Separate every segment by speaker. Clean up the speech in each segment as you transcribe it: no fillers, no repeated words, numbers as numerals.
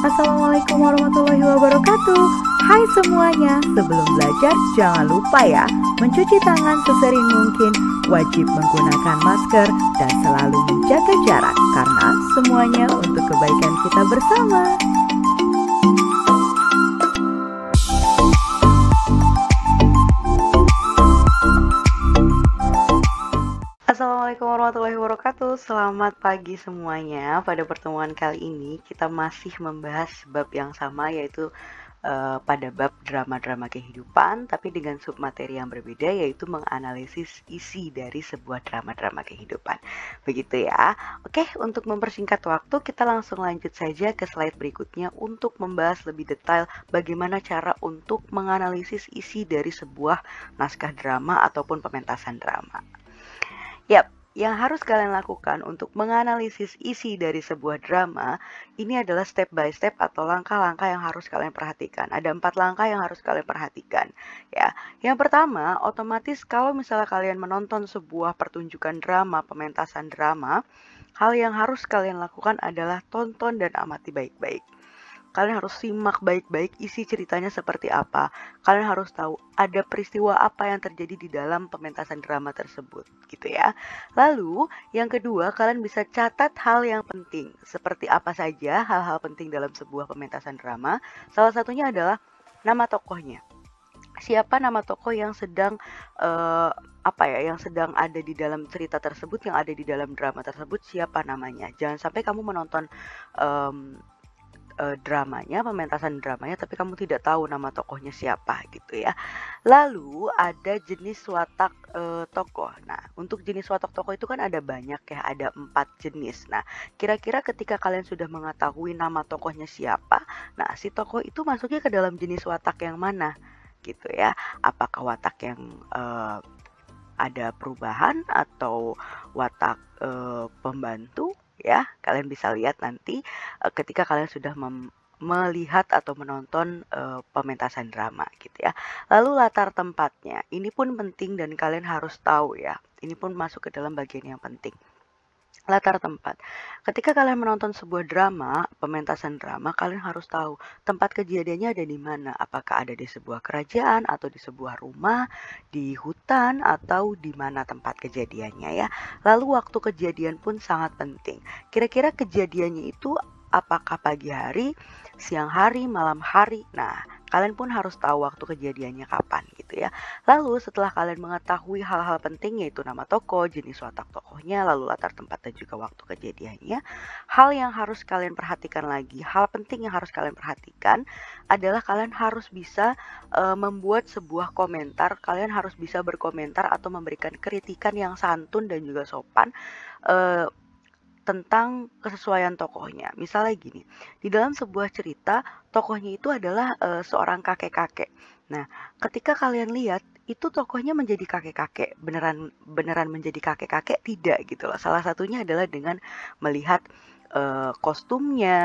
Speaker 1: Assalamualaikum warahmatullahi wabarakatuh. Hai semuanya, sebelum belajar jangan lupa ya mencuci tangan sesering mungkin, wajib menggunakan masker, dan selalu menjaga jarak karena semuanya untuk kebaikan kita bersama. Assalamualaikum warahmatullahi wabarakatuh. Selamat pagi semuanya. Pada pertemuan kali ini kita masih membahas bab yang sama, yaitu pada bab drama-drama kehidupan, tapi dengan submateri yang berbeda, yaitu menganalisis isi dari sebuah drama-drama kehidupan. Begitu ya. Oke, untuk mempersingkat waktu, kita langsung lanjut saja ke slide berikutnya untuk membahas lebih detail bagaimana cara untuk menganalisis isi dari sebuah naskah drama ataupun pementasan drama. Yap, yang harus kalian lakukan untuk menganalisis isi dari sebuah drama, ini adalah step by step atau langkah-langkah yang harus kalian perhatikan. Ada 4 langkah yang harus kalian perhatikan. Ya, yang pertama, otomatis kalau misalnya kalian menonton sebuah pertunjukan drama, pementasan drama, hal yang harus kalian lakukan adalah tonton dan amati baik-baik. Kalian harus simak baik-baik isi ceritanya seperti apa. Kalian harus tahu ada peristiwa apa yang terjadi di dalam pementasan drama tersebut, gitu ya. Lalu, yang kedua, kalian bisa catat hal yang penting. Seperti apa saja hal-hal penting dalam sebuah pementasan drama. Salah satunya adalah nama tokohnya. Siapa nama tokoh yang sedang yang sedang ada di dalam cerita tersebut, yang ada di dalam drama tersebut, siapa namanya. Jangan sampai kamu menonton dramanya, pementasan dramanya, tapi kamu tidak tahu nama tokohnya siapa gitu ya. Lalu ada jenis watak tokoh. Nah, untuk jenis watak tokoh itu kan ada banyak ya, ada 4 jenis. Nah, kira-kira ketika kalian sudah mengetahui nama tokohnya siapa, nah si tokoh itu masuknya ke dalam jenis watak yang mana gitu ya. Apakah watak yang ada perubahan atau watak pembantu? Ya, kalian bisa lihat nanti ketika kalian sudah melihat atau menonton pementasan drama gitu ya. Lalu latar tempatnya, ini pun penting dan kalian harus tahu ya. Ini pun masuk ke dalam bagian yang penting. Latar tempat. Ketika kalian menonton sebuah drama, pementasan drama, kalian harus tahu tempat kejadiannya ada di mana. Apakah ada di sebuah kerajaan atau di sebuah rumah, di hutan atau di mana tempat kejadiannya ya. Lalu waktu kejadian pun sangat penting. Kira-kira kejadiannya itu apakah pagi hari, siang hari, malam hari. Nah, kalian pun harus tahu waktu kejadiannya kapan gitu ya. Lalu setelah kalian mengetahui hal-hal penting, yaitu nama tokoh, jenis watak tokohnya, lalu latar tempat dan juga waktu kejadiannya, hal yang harus kalian perhatikan lagi, hal penting yang harus kalian perhatikan adalah kalian harus bisa membuat sebuah komentar, kalian harus bisa berkomentar atau memberikan kritikan yang santun dan juga sopan tentang kesesuaian tokohnya. Misalnya gini, di dalam sebuah cerita, tokohnya itu adalah seorang kakek-kakek. Nah, ketika kalian lihat, itu tokohnya menjadi kakek-kakek, beneran menjadi kakek-kakek tidak gitu loh. Salah satunya adalah dengan melihat kostumnya,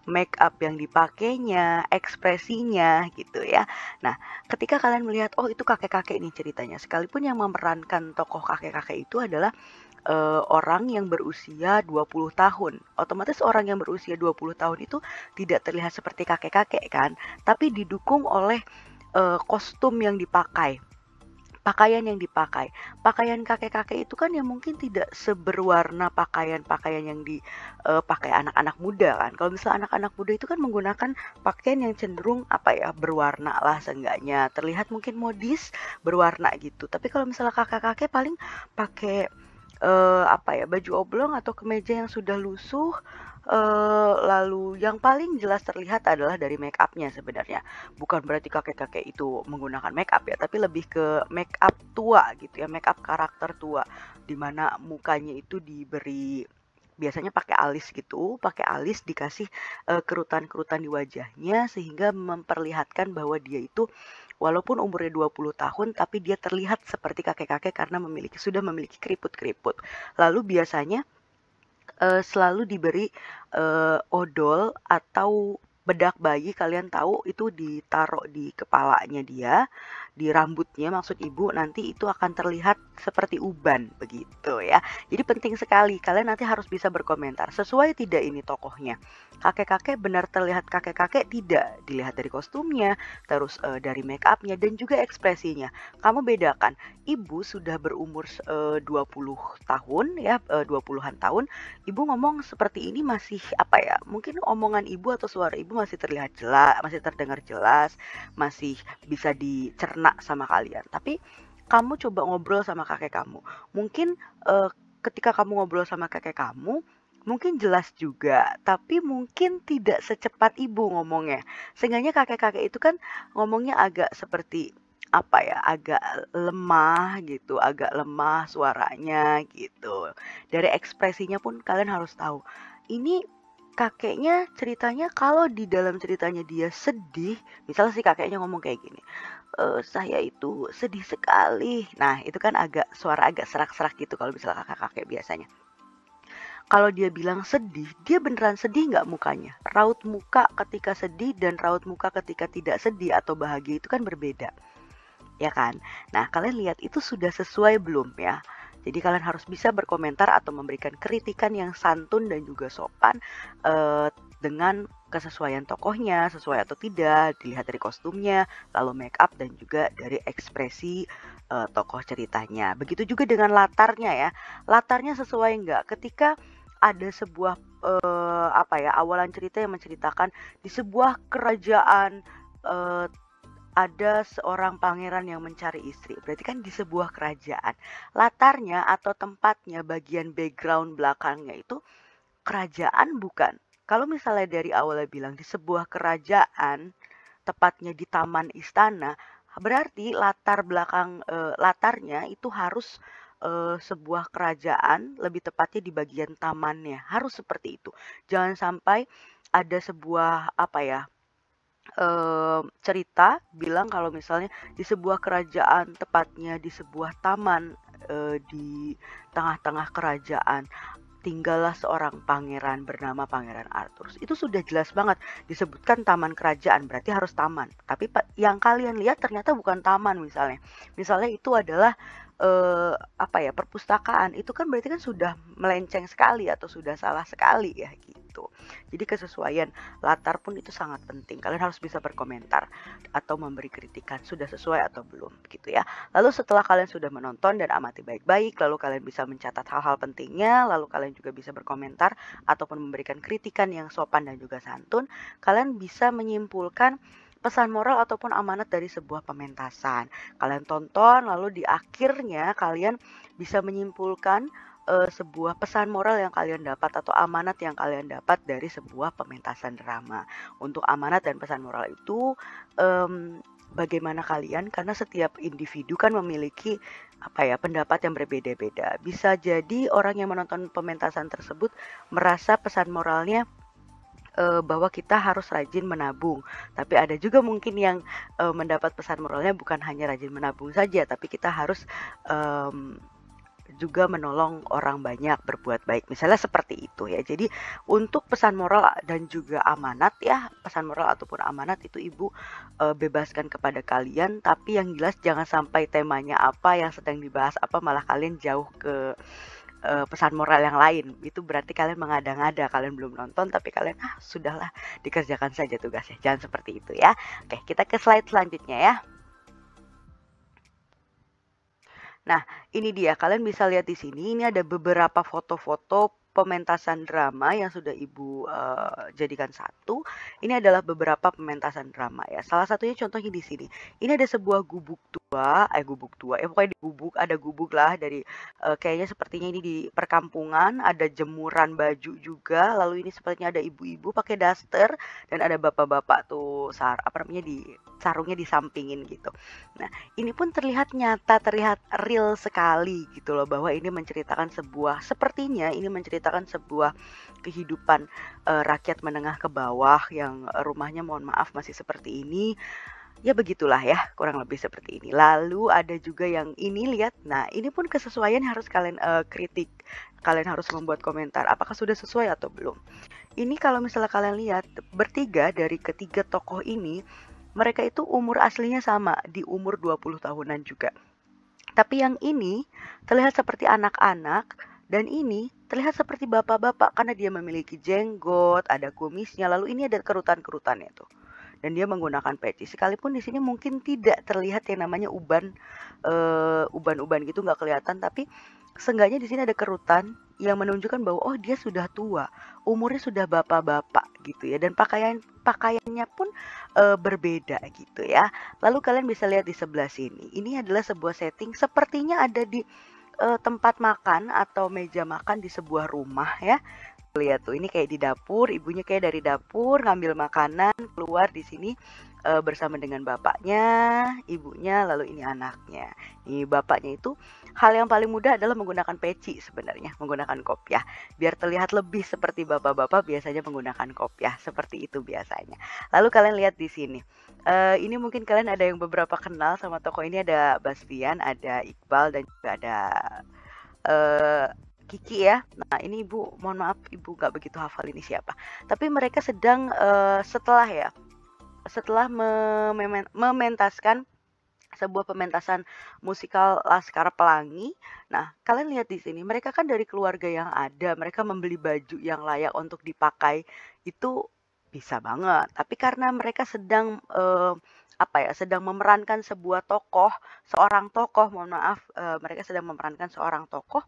Speaker 1: make up yang dipakainya, ekspresinya gitu ya. Nah, ketika kalian melihat, oh itu kakek-kakek nih ceritanya, sekalipun yang memerankan tokoh kakek-kakek itu adalah orang yang berusia 20 tahun. Otomatis orang yang berusia 20 tahun itu tidak terlihat seperti kakek-kakek kan, tapi didukung oleh kostum yang dipakai, pakaian yang dipakai. Pakaian kakek-kakek itu kan yang mungkin tidak seberwarna pakaian-pakaian yang dipakai anak-anak muda kan. Kalau misalnya anak-anak muda itu kan menggunakan pakaian yang cenderung berwarna lah, seenggaknya terlihat mungkin modis, berwarna gitu. Tapi kalau misalnya kakek-kakek paling pakai baju oblong atau kemeja yang sudah lusuh, lalu yang paling jelas terlihat adalah dari make up-nya sebenarnya. Bukan berarti kakek-kakek itu menggunakan make up ya, tapi lebih ke make up tua gitu ya, make up karakter tua, di mana mukanya itu diberi biasanya pakai alis gitu, pakai alis dikasih kerutan-kerutan di wajahnya sehingga memperlihatkan bahwa dia itu walaupun umurnya 20 tahun, tapi dia terlihat seperti kakek-kakek karena sudah memiliki keriput-keriput. Lalu biasanya selalu diberi odol atau bedak bayi, kalian tahu itu ditaruh di kepalanya dia, di rambutnya, maksud ibu nanti itu akan terlihat seperti uban begitu ya. Jadi penting sekali kalian nanti harus bisa berkomentar, sesuai tidak ini tokohnya. Kakek-kakek benar terlihat kakek-kakek tidak, dilihat dari kostumnya, terus dari make upnya dan juga ekspresinya. Kamu bedakan, ibu sudah berumur 20 tahun ya, 20-an tahun, ibu ngomong seperti ini masih apa ya, mungkin omongan ibu atau suara ibu masih terlihat jelas, masih terdengar jelas, masih bisa dicerna sama kalian. Tapi kamu coba ngobrol sama kakek kamu. Mungkin ketika kamu ngobrol sama kakek kamu, mungkin jelas juga, tapi mungkin tidak secepat ibu ngomongnya. Seenggaknya kakek-kakek itu kan ngomongnya agak seperti apa ya, agak lemah gitu, agak lemah suaranya gitu. Dari ekspresinya pun kalian harus tahu. Ini kakeknya ceritanya kalau di dalam ceritanya dia sedih, misalnya si kakeknya ngomong kayak gini, saya itu sedih sekali. Nah, itu kan agak suara agak serak-serak gitu kalau misalnya kakak-kakek biasanya. Kalau dia bilang sedih, dia beneran sedih nggak mukanya? Raut muka ketika sedih dan raut muka ketika tidak sedih atau bahagia itu kan berbeda, ya kan? Nah, kalian lihat itu sudah sesuai belum ya? Jadi kalian harus bisa berkomentar atau memberikan kritikan yang santun dan juga sopan dengan kesesuaian tokohnya, sesuai atau tidak, dilihat dari kostumnya, lalu make up dan juga dari ekspresi tokoh ceritanya. Begitu juga dengan latarnya ya. Latarnya sesuai nggak? Ketika ada sebuah apa ya, awalan cerita yang menceritakan di sebuah kerajaan ada seorang pangeran yang mencari istri. Berarti kan di sebuah kerajaan. Latarnya atau tempatnya, bagian background belakangnya itu kerajaan bukan? Kalau misalnya dari awalnya bilang di sebuah kerajaan, tepatnya di taman istana, berarti latar belakang latarnya itu harus sebuah kerajaan, lebih tepatnya di bagian tamannya. Harus seperti itu. Jangan sampai ada sebuah apa ya, cerita bilang kalau misalnya di sebuah kerajaan, tepatnya di sebuah taman, di tengah-tengah kerajaan tinggallah seorang pangeran bernama Pangeran Arthur. Itu sudah jelas banget disebutkan taman kerajaan, berarti harus taman. Tapi yang kalian lihat ternyata bukan taman misalnya. Misalnya itu adalah apa ya, perpustakaan. Itu kan berarti kan sudah melenceng sekali atau sudah salah sekali ya gitu. Jadi kesesuaian latar pun itu sangat penting. Kalian harus bisa berkomentar atau memberi kritikan sudah sesuai atau belum gitu ya. Lalu setelah kalian sudah menonton dan amati baik-baik, lalu kalian bisa mencatat hal-hal pentingnya, lalu kalian juga bisa berkomentar ataupun memberikan kritikan yang sopan dan juga santun, kalian bisa menyimpulkan pesan moral ataupun amanat dari sebuah pementasan. Kalian tonton, lalu di akhirnya kalian bisa menyimpulkan sebuah pesan moral yang kalian dapat atau amanat yang kalian dapat dari sebuah pementasan drama. Untuk amanat dan pesan moral itu bagaimana kalian, karena setiap individu kan memiliki apa ya, pendapat yang berbeda-beda. Bisa jadi orang yang menonton pementasan tersebut merasa pesan moralnya bahwa kita harus rajin menabung. Tapi ada juga mungkin yang mendapat pesan moralnya bukan hanya rajin menabung saja, tapi kita harus juga menolong orang banyak, berbuat baik. Misalnya seperti itu ya. Jadi untuk pesan moral dan juga amanat ya, pesan moral ataupun amanat itu ibu bebaskan kepada kalian. Tapi yang jelas jangan sampai temanya apa, yang sedang dibahas apa, malah kalian jauh ke pesan moral yang lain. Itu berarti kalian mengada-ngada, kalian belum nonton tapi kalian sudahlah dikerjakan saja tugasnya. Jangan seperti itu ya. Oke, kita ke slide selanjutnya ya. Nah, ini dia, kalian bisa lihat di sini, ini ada beberapa foto-foto pementasan drama yang sudah ibu jadikan satu. Ini adalah beberapa pementasan drama ya. Salah satunya contohnya di sini. Ini ada sebuah gubuk tua, pokoknya di gubuk, ada gubuk lah dari kayaknya sepertinya ini di perkampungan, ada jemuran baju juga. Lalu ini sepertinya ada ibu-ibu pakai daster dan ada bapak-bapak tuh sarungnya disampingin gitu. Nah, ini pun terlihat nyata, terlihat real sekali gitu loh, bahwa ini menceritakan sepertinya ini menceritakan sebuah kehidupan rakyat menengah ke bawah yang rumahnya mohon maaf masih seperti ini. Ya begitulah ya, kurang lebih seperti ini. Lalu ada juga yang ini lihat, nah ini pun kesesuaian harus kalian kritik. Kalian harus membuat komentar, apakah sudah sesuai atau belum. Ini kalau misalnya kalian lihat, bertiga dari ketiga tokoh ini mereka itu umur aslinya sama, di umur 20 tahunan juga. Tapi yang ini terlihat seperti anak-anak, dan ini terlihat seperti bapak-bapak karena dia memiliki jenggot, ada kumisnya, lalu ini ada kerutan-kerutannya tuh. Dan dia menggunakan peci. Sekalipun di sini mungkin tidak terlihat yang namanya uban-uban gitu nggak kelihatan, tapi seenggaknya di sini ada kerutan yang menunjukkan bahwa oh dia sudah tua, umurnya sudah bapak-bapak gitu ya, dan pakaiannya pun berbeda gitu ya. Lalu kalian bisa lihat di sebelah sini, ini adalah sebuah setting sepertinya ada di tempat makan atau meja makan di sebuah rumah ya. Lihat tuh, ini kayak di dapur, ibunya kayak dari dapur ngambil makanan keluar di sini bersama dengan bapaknya, ibunya, lalu ini anaknya. Nih bapaknya itu hal yang paling mudah adalah menggunakan peci sebenarnya, menggunakan kopiah. Biar terlihat lebih seperti bapak-bapak biasanya menggunakan kopiah, seperti itu biasanya. Lalu kalian lihat di sini. Ini mungkin kalian ada yang beberapa kenal sama tokoh ini, ada Bastian, ada Iqbal, dan juga ada Kiki ya. Nah ini ibu, mohon maaf ibu nggak begitu hafal ini siapa. Tapi mereka sedang setelah mementaskan sebuah pementasan musikal Laskar Pelangi. Nah kalian lihat di sini, mereka kan dari keluarga yang ada, mereka membeli baju yang layak untuk dipakai itu bisa banget. Tapi karena mereka sedang sedang memerankan sebuah tokoh, seorang tokoh, mohon maaf, mereka sedang memerankan seorang tokoh,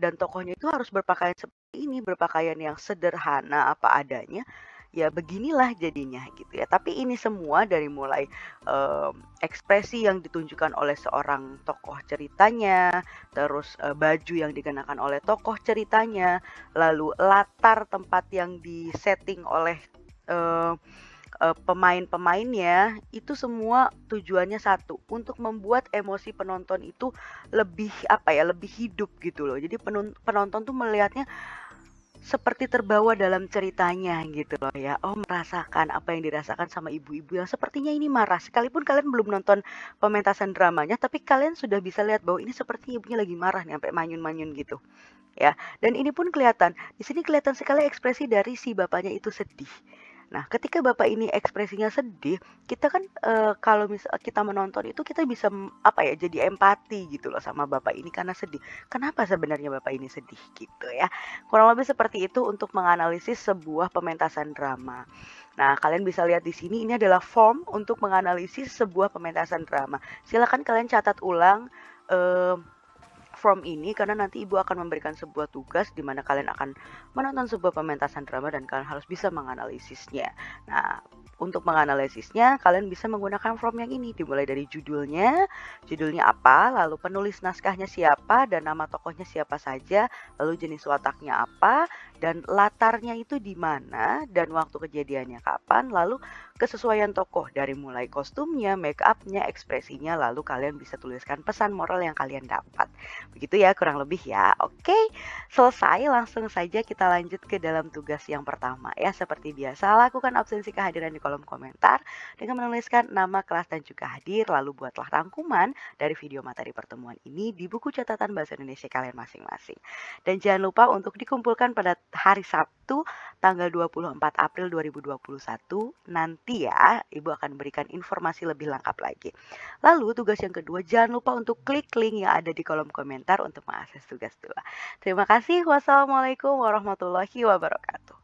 Speaker 1: dan tokohnya itu harus berpakaian seperti ini, berpakaian yang sederhana apa adanya, ya beginilah jadinya gitu ya. Tapi ini semua dari mulai ekspresi yang ditunjukkan oleh seorang tokoh ceritanya, terus baju yang dikenakan oleh tokoh ceritanya, lalu latar tempat yang disetting oleh pemain-pemainnya, itu semua tujuannya satu, untuk membuat emosi penonton itu lebih lebih hidup gitu loh. Jadi penonton tuh melihatnya seperti terbawa dalam ceritanya gitu loh ya. Oh, merasakan apa yang dirasakan sama ibu-ibu yang sepertinya ini marah. Sekalipun kalian belum nonton pementasan dramanya, tapi kalian sudah bisa lihat bahwa ini seperti ibunya lagi marah nih, sampai manyun-manyun gitu ya. Dan ini pun kelihatan, di sini kelihatan sekali ekspresi dari si bapaknya itu sedih. Nah, ketika bapak ini ekspresinya sedih, kita kan kalau kita menonton itu kita bisa jadi empati gitu loh sama bapak ini karena sedih. Kenapa sebenarnya bapak ini sedih gitu ya? Kurang lebih seperti itu untuk menganalisis sebuah pementasan drama. Nah, kalian bisa lihat di sini, ini adalah form untuk menganalisis sebuah pementasan drama. Silakan kalian catat ulang form ini, karena nanti ibu akan memberikan sebuah tugas di mana kalian akan menonton sebuah pementasan drama dan kalian harus bisa menganalisisnya. Nah, untuk menganalisisnya kalian bisa menggunakan form yang ini, dimulai dari judulnya apa, lalu penulis naskahnya siapa dan nama tokohnya siapa saja, lalu jenis wataknya apa, dan latarnya itu di mana dan waktu kejadiannya kapan, lalu kesesuaian tokoh dari mulai kostumnya, make upnya, ekspresinya, lalu kalian bisa tuliskan pesan moral yang kalian dapat. Begitu ya kurang lebih ya. Oke, selesai. Langsung saja kita lanjut ke dalam tugas yang pertama ya. Seperti biasa, lakukan absensi kehadiran di kolom komentar dengan menuliskan nama, kelas, dan juga hadir. Lalu buatlah rangkuman dari video materi pertemuan ini di buku catatan Bahasa Indonesia kalian masing-masing. Dan jangan lupa untuk dikumpulkan pada hari Sabtu tanggal 24 April 2021 nanti ya. Ibu akan berikan informasi lebih lengkap lagi. Lalu tugas yang kedua, jangan lupa untuk klik link yang ada di kolom komentar untuk mengakses tugas 2. Terima kasih. Wassalamualaikum warahmatullahi wabarakatuh.